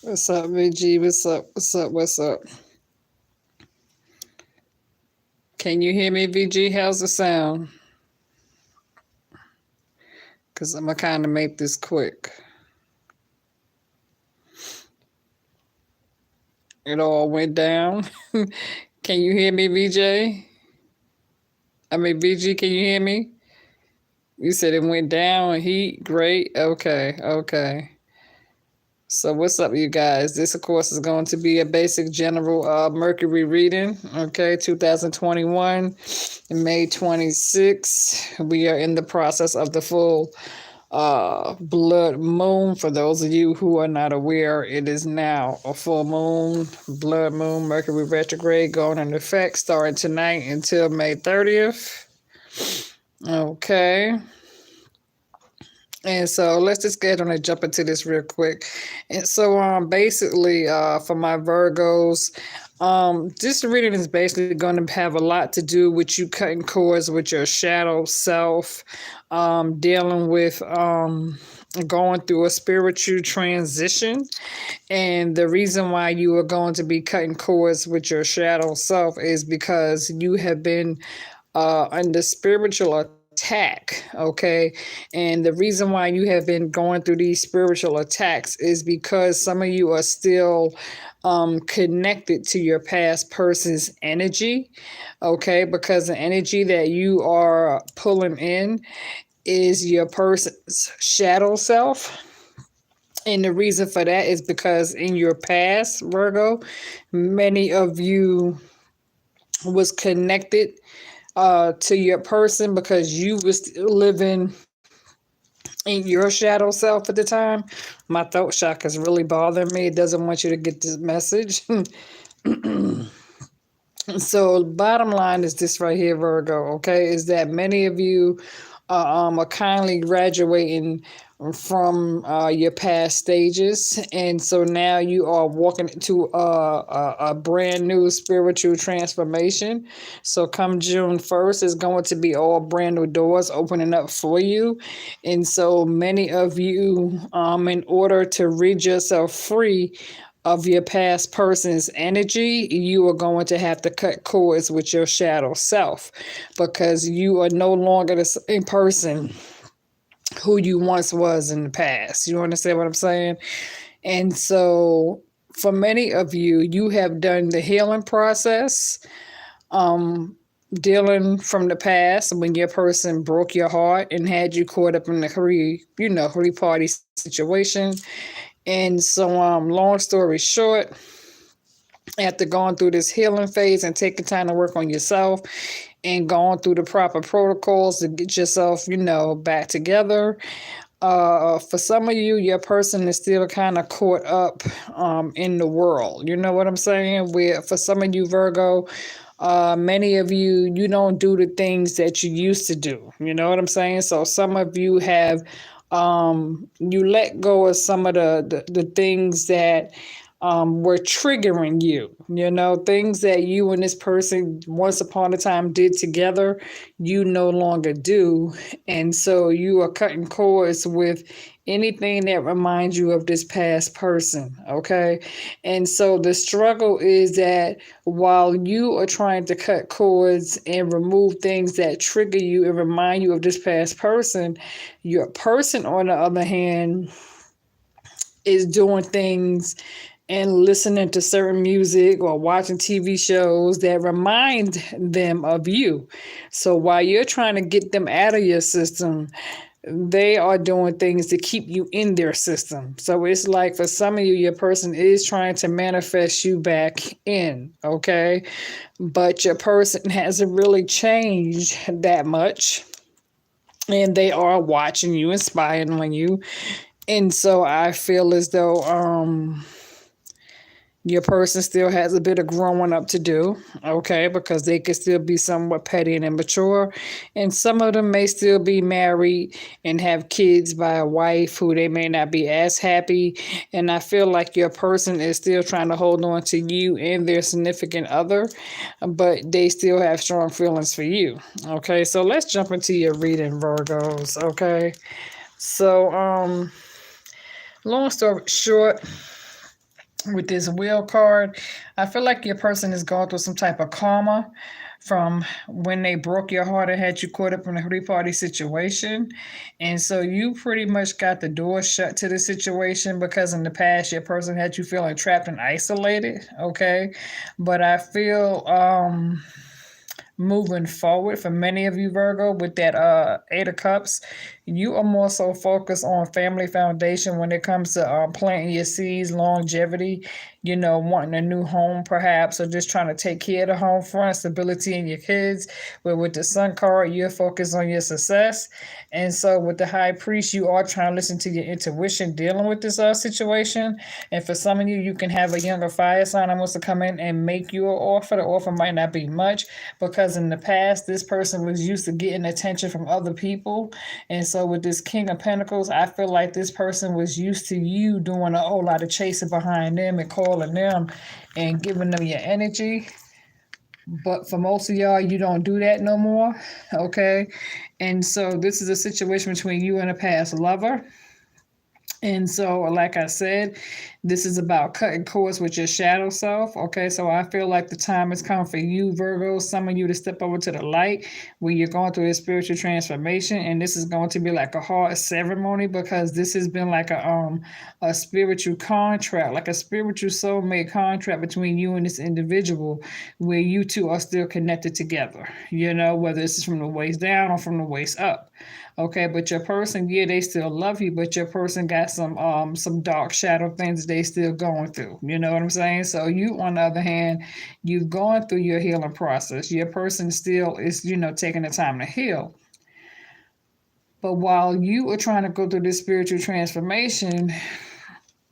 What's up, VG? What's up? What's up? What's up? Can you hear me, VG? How's the sound? Because I'm going to kind of make this quick. It all went down. Can you hear me, VJ? I mean, VG, can you hear me? You said it went down. Heat, great. Okay, okay. So what's up, you guys? This, of course, is going to be a basic general Mercury reading. Okay, 2021, May 26. We are in the process of the full blood moon. For those of you who are not aware, it is now a full moon, blood moon, Mercury retrograde going into effect starting tonight until May 30th. Okay. And so let's just get on and jump into this real quick. And so basically for my Virgos, this reading is basically going to have a lot to do with you cutting cords with your shadow self, dealing with going through a spiritual transition. And the reason why you are going to be cutting cords with your shadow self is because you have been under spiritual attack. Okay. And the reason why you have been going through these spiritual attacks is because some of you are still connected to your past person's energy. Okay. Because the energy that you are pulling in is your person's shadow self. And the reason for that is because in your past, Virgo, many of you was connected to your person because you was living in your shadow self at the time. My throat chakra is really bothering me. It doesn't want you to get this message. So bottom line is this right here, Virgo, okay, is that many of you are kindly graduating from your past stages, and so now you are walking into a brand new spiritual transformation. So come June 1st is going to be all brand new doors opening up for you. And so many of you, in order to rid yourself free of your past person's energy, you are going to have to cut cords with your shadow self because you are no longer the same person who you once was in the past. You understand what I'm saying? And so for many of you, you have done the healing process, dealing from the past when your person broke your heart and had you caught up in the hurry party situation. And so, long story short, after going through this healing phase and taking time to work on yourself and going through the proper protocols to get yourself, back together, for some of you, your person is still kind of caught up in the world. You know what I'm saying? Where for some of you, Virgo, many of you, you don't do the things that you used to do. You know what I'm saying? So some of you have you let go of some of the things that were triggering you, things that you and this person once upon a time did together, you no longer do. And so you are cutting cords with anything that reminds you of this past person. Okay. And so the struggle is that while you are trying to cut cords and remove things that trigger you and remind you of this past person, your person, on the other hand, is doing things and listening to certain music or watching TV shows that remind them of you. So while you're trying to get them out of your system, they are doing things to keep you in their system. So it's like for some of you, your person is trying to manifest you back in, okay? But your person hasn't really changed that much. And they are watching you and spying on you. And so I feel as though your person still has a bit of growing up to do, okay, because they could still be somewhat petty and immature. And some of them may still be married and have kids by a wife who they may not be as happy. And I feel like your person is still trying to hold on to you and their significant other, but they still have strong feelings for you. Okay, so let's jump into your reading, Virgos, okay? So, long story short, with this wheel card, I feel like your person is going through some type of karma from when they broke your heart and had you caught up in a three-party situation. And so you pretty much got the door shut to the situation because in the past your person had you feeling trapped and isolated. Okay. But I feel moving forward for many of you Virgo with that Eight of Cups, you are more so focused on family foundation when it comes to planting your seeds, longevity, wanting a new home perhaps, or just trying to take care of the home front, stability in your kids. But with the Sun card, you're focused on your success. And so with the High Priest, you are trying to listen to your intuition dealing with this situation. And for some of you, you can have a younger fire sign that wants to come in and make you an offer. The offer might not be much because in the past, this person was used to getting attention from other people. And so with this King of Pentacles, I feel like this person was used to you doing a whole lot of chasing behind them and calling them and giving them your energy. But for most of y'all, you don't do that no more. Okay. And so this is a situation between you and a past lover. And so, like I said, this is about cutting cords with your shadow self. Okay, so I feel like the time has come for you, Virgo, some of you to step over to the light when you're going through a spiritual transformation. And this is going to be like a hard ceremony because this has been like a spiritual contract, like a spiritual soulmate contract between you and this individual where you two are still connected together, whether it's from the waist down or from the waist up. Okay, but your person, yeah, they still love you, but your person got some dark shadow things they still going through. You know what I'm saying? So you, on the other hand, you've gone through your healing process. Your person still is, taking the time to heal. But while you are trying to go through this spiritual transformation,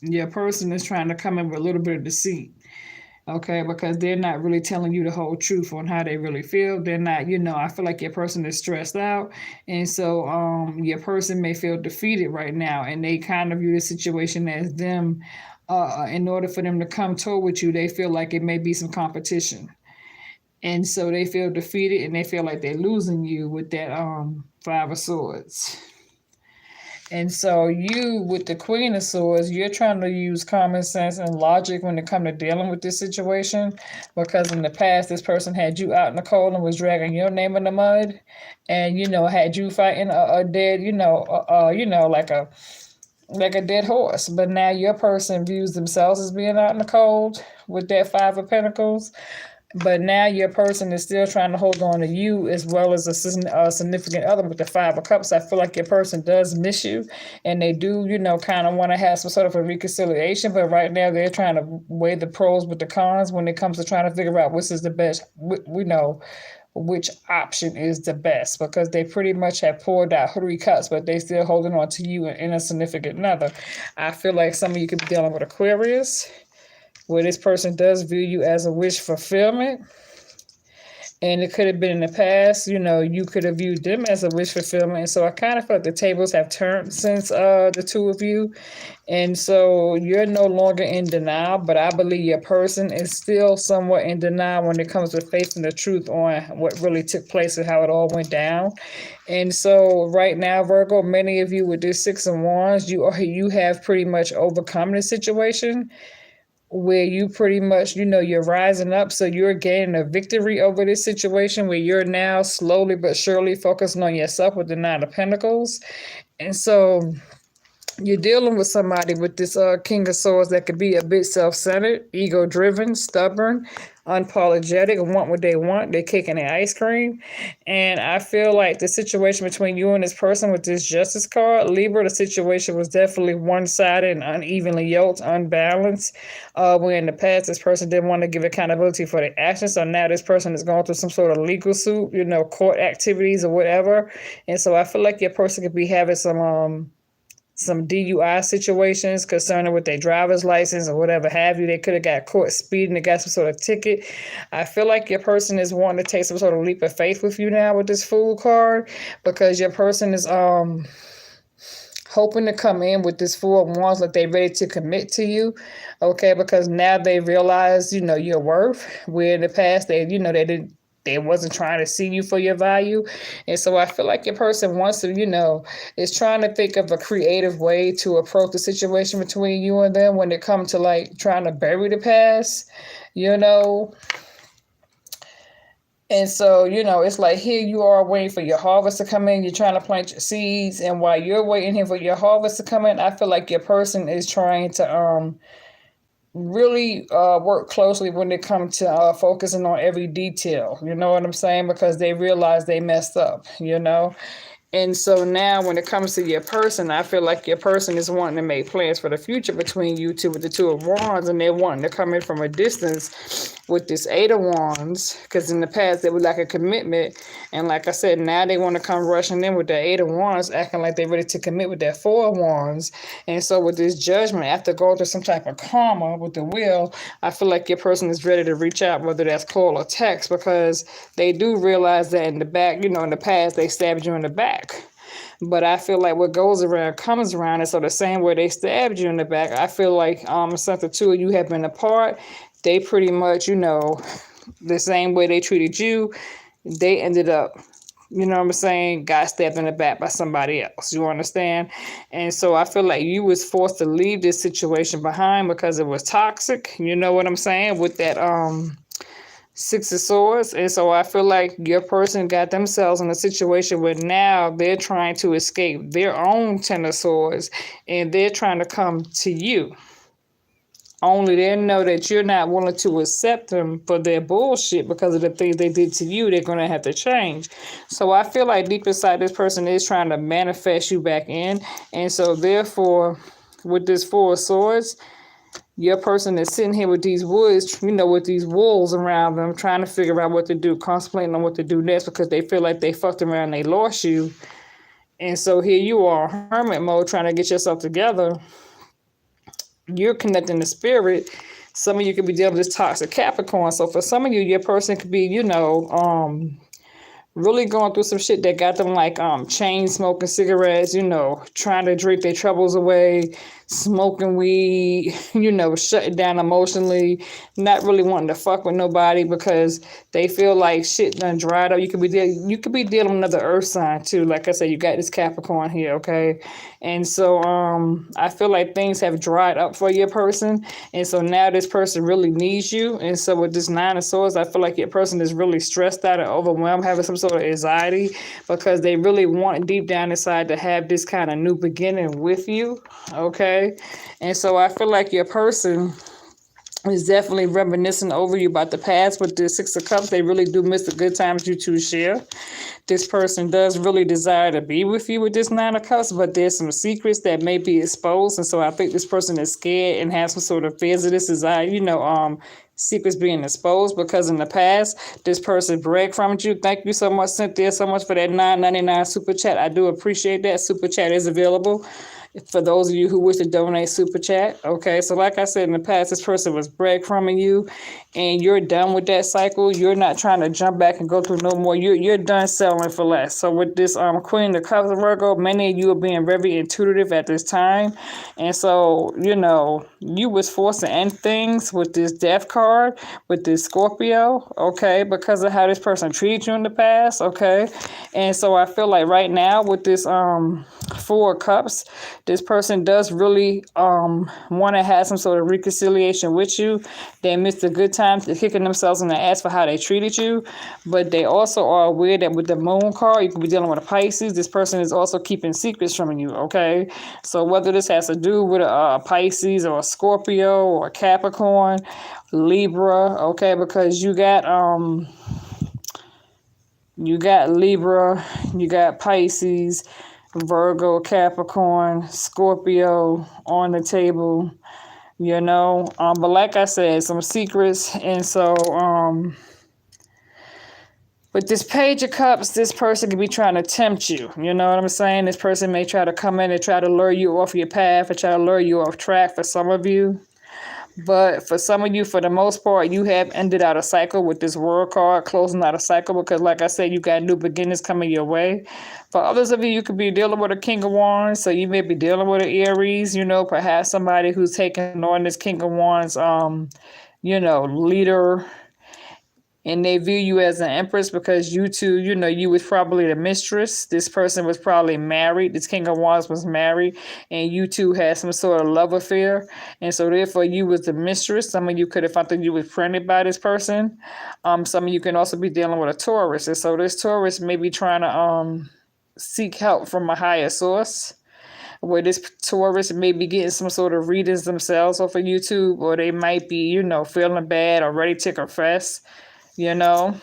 your person is trying to come in with a little bit of deceit. Okay, because they're not really telling you the whole truth on how they really feel. They're not, I feel like your person is stressed out. And so your person may feel defeated right now. And they kind of view the situation as them, in order for them to come toward with you, they feel like it may be some competition. And so they feel defeated and they feel like they're losing you with that Five of Swords. And so you, with the Queen of Swords, you're trying to use common sense and logic when it comes to dealing with this situation, because in the past, this person had you out in the cold and was dragging your name in the mud, and had you fighting a dead, like a dead horse. But now your person views themselves as being out in the cold with that Five of Pentacles. But now your person is still trying to hold on to you as well as a significant other with the Five of Cups. I feel like your person does miss you and they do, kind of want to have some sort of a reconciliation. But right now they're trying to weigh the pros with the cons when it comes to trying to figure out which is the best, we know which option is the best, because they pretty much have poured out 3 cups, but they still holding on to you and a significant other. I feel like some of you could be dealing with Aquarius, where this person does view you as a wish fulfillment. And it could have been in the past, you could have viewed them as a wish fulfillment. And so I kind of feel like the tables have turned since the two of you. And so you're no longer in denial, but I believe your person is still somewhat in denial when it comes to facing the truth on what really took place and how it all went down. And so right now, Virgo, many of you with this Six of Wands, you have pretty much overcome the situation, where you pretty much, you're rising up. So you're gaining a victory over this situation where you're now slowly but surely focusing on yourself with the Nine of Pentacles. And so you're dealing with somebody with this King of Swords that could be a bit self-centered, ego-driven, stubborn, unapologetic, and want what they want. They're kicking their ice cream. And I feel like the situation between you and this person with this Justice card, Libra, the situation was definitely one-sided and unevenly yoked, unbalanced. Where in the past, this person didn't want to give accountability for their actions. So now this person is going through some sort of legal suit, court activities or whatever. And so I feel like your person could be having some DUI situations concerning with their driver's license or whatever have you. They could have got caught speeding. They got some sort of ticket. I feel like your person is wanting to take some sort of leap of faith with you now with this Fool card, because your person is hoping to come in with this Four of Wands like they're ready to commit to you. Okay, because now they realize, your worth, where in the past they didn't They wasn't trying to see you for your value. And so I feel like your person wants to, is trying to think of a creative way to approach the situation between you and them when it comes to like trying to bury the past, you know. And so, it's like here you are waiting for your harvest to come in. You're trying to plant your seeds. And while you're waiting here for your harvest to come in, I feel like your person is trying to really work closely when it comes to focusing on every detail. You know what I'm saying? Because they realize they messed up. And so now when it comes to your person, I feel like your person is wanting to make plans for the future between you two with the Two of Wands, and they're wanting to come in from a distance with this Eight of Wands, because in the past they would like a commitment. And like I said, now they want to come rushing in with the Eight of Wands, acting like they're ready to commit with that Four of Wands. And so with this Judgment, after going through some type of karma with the Wheel, I feel like your person is ready to reach out, whether that's call or text, because they do realize that in the back, in the past, they stabbed you in the back. But I feel like what goes around comes around. And so the same way they stabbed you in the back, I feel like since the two of you have been apart, they pretty much, the same way they treated you, they ended up, got stabbed in the back by somebody else. You understand? And so I feel like you was forced to leave this situation behind because it was toxic. You know what I'm saying? With that Six of Swords. And so I feel like your person got themselves in a situation where now they're trying to escape their own Ten of Swords, and they're trying to come to you. Only they know that you're not willing to accept them for their bullshit because of the things they did to you. They're going to have to change. So I feel like deep inside this person is trying to manifest you back in. And so therefore, with this Four of Swords, your person is sitting here with these woods, with these wolves around them, trying to figure out what to do, contemplating on what to do next because they feel like they fucked around and they lost you. And so here you are, hermit mode, trying to get yourself together. You're connecting the spirit. Some of you could be dealing with this toxic Capricorn. So for some of you, your person could be, really going through some shit that got them like chain smoking cigarettes, trying to drink their troubles away, smoking weed, shutting down emotionally, not really wanting to fuck with nobody because they feel like shit done dried up. You could be dealing with another earth sign too. Like I said, you got this Capricorn here, okay? And so I feel like things have dried up for your person. And so now this person really needs you. And so with this Nine of Swords, I feel like your person is really stressed out and overwhelmed, having some sort of anxiety because they really want deep down inside to have this kind of new beginning with you, okay? And so I feel like your person is definitely reminiscing over you about the past with the Six of Cups. They really do miss the good times you two share. This person does really desire to be with you with this Nine of Cups, but there's some secrets that may be exposed. And so I think this person is scared and has some sort of fears of this desire, secrets being exposed because in the past, this person breadcrumbed you. Thank you so much, Cynthia, so much for that $9.99 super chat. I do appreciate that. Super chat is available for those of you who wish to donate super chat. Okay, so like I said in the past, this person was breadcrumbing you and you're done with that cycle. You're not trying to jump back and go through no more. You're done selling for less. So with this Queen of Cups, Virgo, many of you are being very intuitive at this time. And so, you was forced to end things with this Death card, with this Scorpio, okay, because of how this person treated you in the past, okay? And so I feel like right now with this Four of Cups, this person does really want to have some sort of reconciliation with you. They missed a good time. They're kicking themselves in the ass for how they treated you. But they also are aware that with the Moon card, you could be dealing with a Pisces. This person is also keeping secrets from you, okay? So whether this has to do with a Pisces or a Scorpio or a Capricorn, Libra, okay? Because you got Libra, you got Pisces, Virgo, Capricorn, Scorpio on the table, but like I said, some secrets. And so with this Page of Cups, this person could be trying to tempt you. You know what I'm saying? This person may try to come in and try to lure you off your path or try to lure you off track for some of you. But for some of you, for the most part, you have ended out a cycle with this World card, closing out a cycle because, like I said, you got new beginnings coming your way. For others of you, you could be dealing with a King of Wands, so you may be dealing with an Aries, perhaps somebody who's taking on this King of Wands, leader and they view you as an empress because you two, you was probably the mistress. This person was probably married. This King of Wands was married, and you two had some sort of love affair. And so therefore you was the mistress. Some of you could have thought that you was pregnant by this person. Some of you can also be dealing with a Taurus. And so this Taurus may be trying to seek help from a higher source, where this Taurus may be getting some sort of readings themselves off of YouTube, or they might be, feeling bad or ready to confess, you know.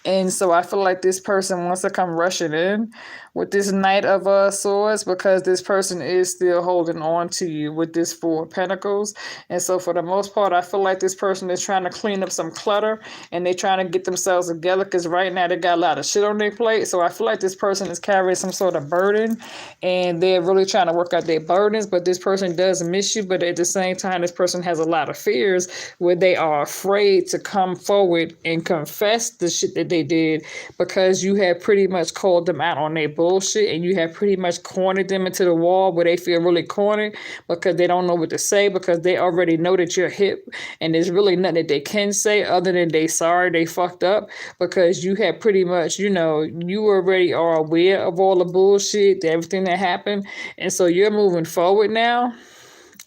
And so I feel like this person wants to come rushing in with this Knight of Swords, because this person is still holding on to you with this Four of Pentacles. And so for the most part, I feel like this person is trying to clean up some clutter, and they're trying to get themselves together, because right now they got a lot of shit on their plate. So I feel like this person is carrying some sort of burden, and they're really trying to work out their burdens. But this person does miss you, but at the same time, this person has a lot of fears where they are afraid to come forward and confess the shit that they did, because you have pretty much called them out on their bullshit, and you have pretty much cornered them into the wall where they feel really cornered because they don't know what to say, because they already know that you're hip, and there's really nothing that they can say other than they sorry they fucked up, because you have pretty much, you already are aware of all the bullshit, everything that happened, and so you're moving forward now.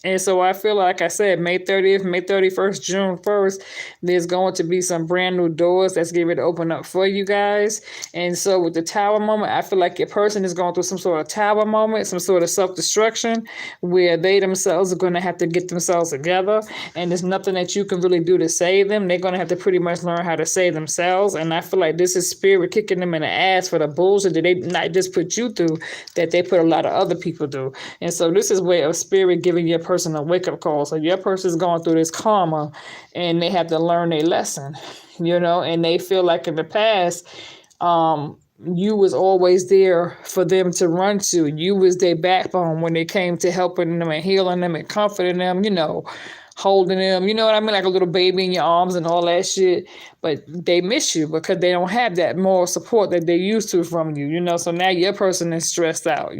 And so I feel like I said, May 30th, May 31st, June 1st, there's going to be some brand new doors that's getting ready to open up for you guys. And so with the Tower moment, I feel like your person is going through some sort of Tower moment, some sort of self-destruction, where they themselves are going to have to get themselves together. And there's nothing that you can really do to save them. They're going to have to pretty much learn how to save themselves. And I feel like this is spirit kicking them in the ass for the bullshit that they not just put you through, that they put a lot of other people through. And so this is way of spirit giving your person a wake-up call. So your person is going through this karma, and they have to learn a lesson, and they feel like in the past, you was always there for them to run to. You was their backbone when it came to helping them and healing them and comforting them, holding them, you know what I mean, like a little baby in your arms and all that shit. But they miss you because they don't have that moral support that they used to from you, so now your person is stressed out,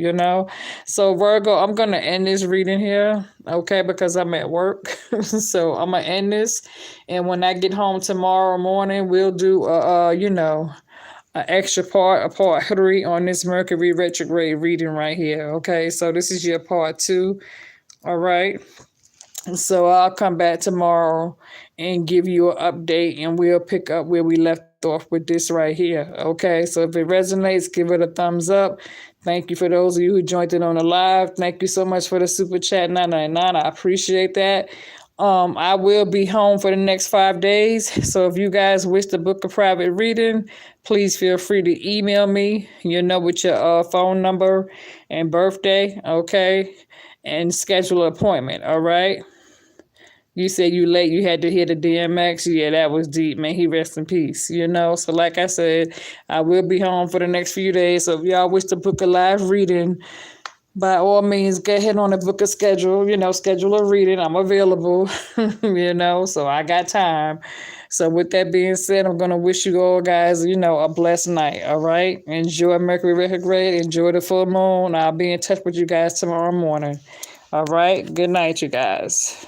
So Virgo, I'm going to end this reading here, okay, because I'm at work. So I'm going to end this, and when I get home tomorrow morning, we'll do an extra part, a part 3 on this Mercury retrograde reading right here, okay? So this is your part 2, all right? So I'll come back tomorrow and give you an update, and we'll pick up where we left off with this right here. Okay, so if it resonates, give it a thumbs up. Thank you for those of you who joined in on the live. Thank you so much for the super chat 999. I appreciate that. I will be home for the next 5 days. So if you guys wish to book a private reading, please feel free to email me, with your phone number and birthday, okay? And schedule an appointment, all right? You said you late, you had to hear the DMX. Yeah, that was deep, man. He rest in peace, So like I said, I will be home for the next few days. So if y'all wish to book a live reading, by all means, go ahead on and book a schedule, schedule a reading. I'm available, so I got time. So with that being said, I'm going to wish you all guys, a blessed night, all right? Enjoy Mercury retrograde, enjoy the full moon. I'll be in touch with you guys tomorrow morning. All right? Good night, you guys.